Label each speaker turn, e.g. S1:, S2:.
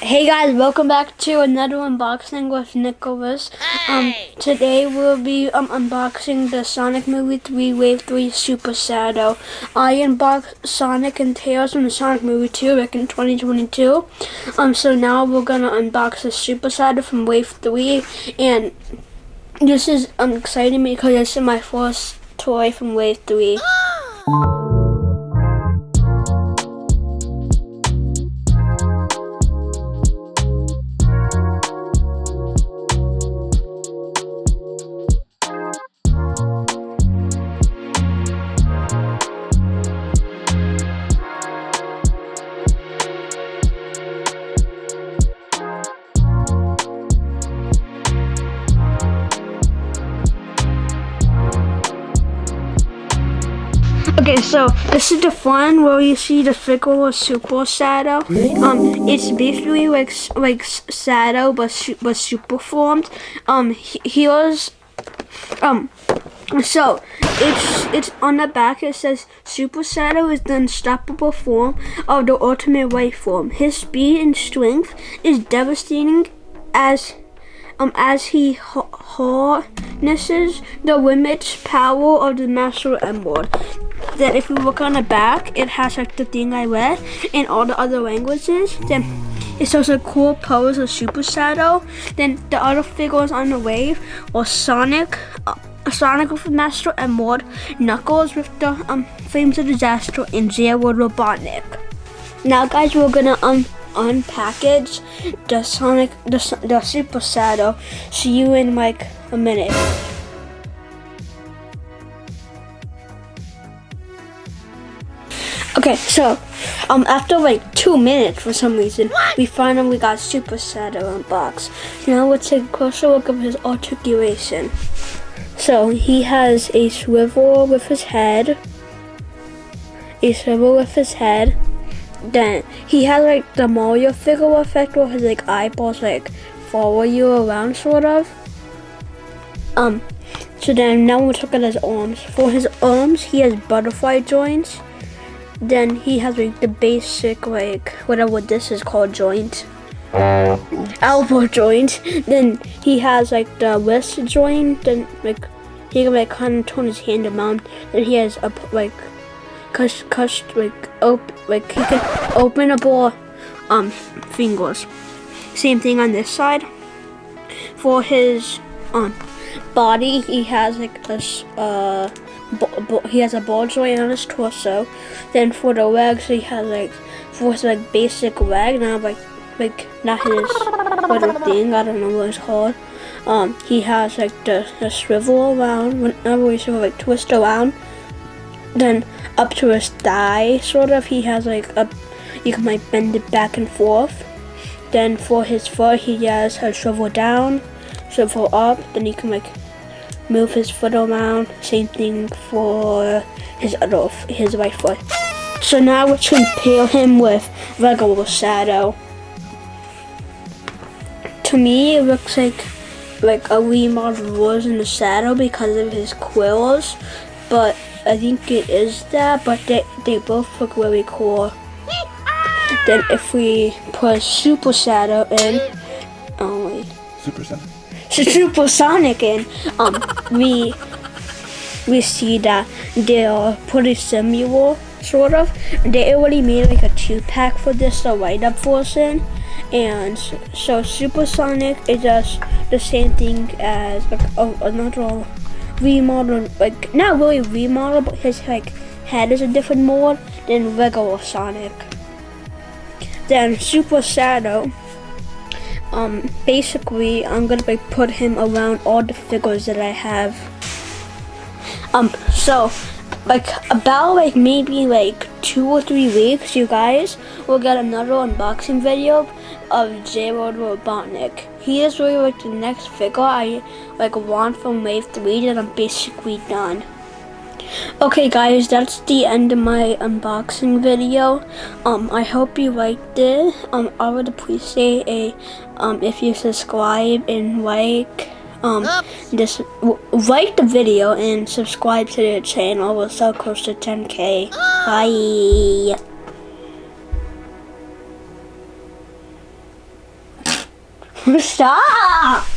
S1: Hey guys, welcome back to another unboxing with Nicholas. Today we'll be unboxing the Sonic Movie 3 Wave 3 Super Shadow. I unboxed Sonic and Tails from the Sonic Movie 2 back in 2022. So now we're gonna unbox the Super Shadow from Wave 3, and this is exciting because this is my first toy from Wave 3. Okay, so this is the one where you see the figure of Super Shadow. It's basically like Shadow, but super formed. So it's on the back. It says Super Shadow is the unstoppable form of the ultimate life form. His speed and strength is devastating as he harnesses the limitless power of the Master Emerald. Then if you look on the back, it has like the thing I read in all the other languages. Then it shows a cool pose of Super Shadow. Then the other figures on the wave are Sonic with the Master Emerald, Knuckles with the Flames of Disaster, and Zero Robotnik. Now guys, we're gonna unpackage the Super Shadow. See you in like a minute. Okay, so after like 2 minutes for some reason, we finally got Super Shadow unboxed. Now let's take a closer look at his articulation. So he has a swivel with his head. Then he has like the Mario figure effect where his like eyeballs like follow you around sort of. So then now let's look at his arms. For his arms, he has butterfly joints. Then he has like the basic like whatever this is called joint. Elbow joint. Then he has like the wrist joint. Then like he can like kind of turn his hand around. Then he has a like he can openable fingers. Same thing on this side. For his body, he has like this he has a ball joint on his torso. Then for the legs, he has like for his like basic leg, not like not his little thing. I don't know what it's called. He has like the swivel around whenever we sort of like twist around. Then up to his thigh, sort of, he has like you can like bend it back and forth. Then for his foot, he has a swivel down, swivel up. Then you can like move his foot around. Same thing for his right foot. So now let's compare him with regular Shadow. To me, it looks like a remodeled version of Shadow because of his quills, but I think it is that. But they both look really cool. Then if we put Super Shadow in, Super Sonic in, we see that they are pretty similar, sort of. They already made like a 2-pack for this, the light-up version, and so Super Sonic is just the same thing as like another remodel, like not really remodel, but his like head is a different mold than regular Sonic. Then Super Shadow. Basically, I'm gonna like put him around all the figures that I have. So, like about like maybe like 2 or 3 weeks, you guys will get another unboxing video of Zero Robotnik. He is really like the next figure I like want from Wave 3 that I'm basically done. Okay guys, that's the end of my unboxing video. I hope you liked it. I would appreciate if you subscribe and like the video and subscribe to the channel. We're so close to 10K. Bye. Stop!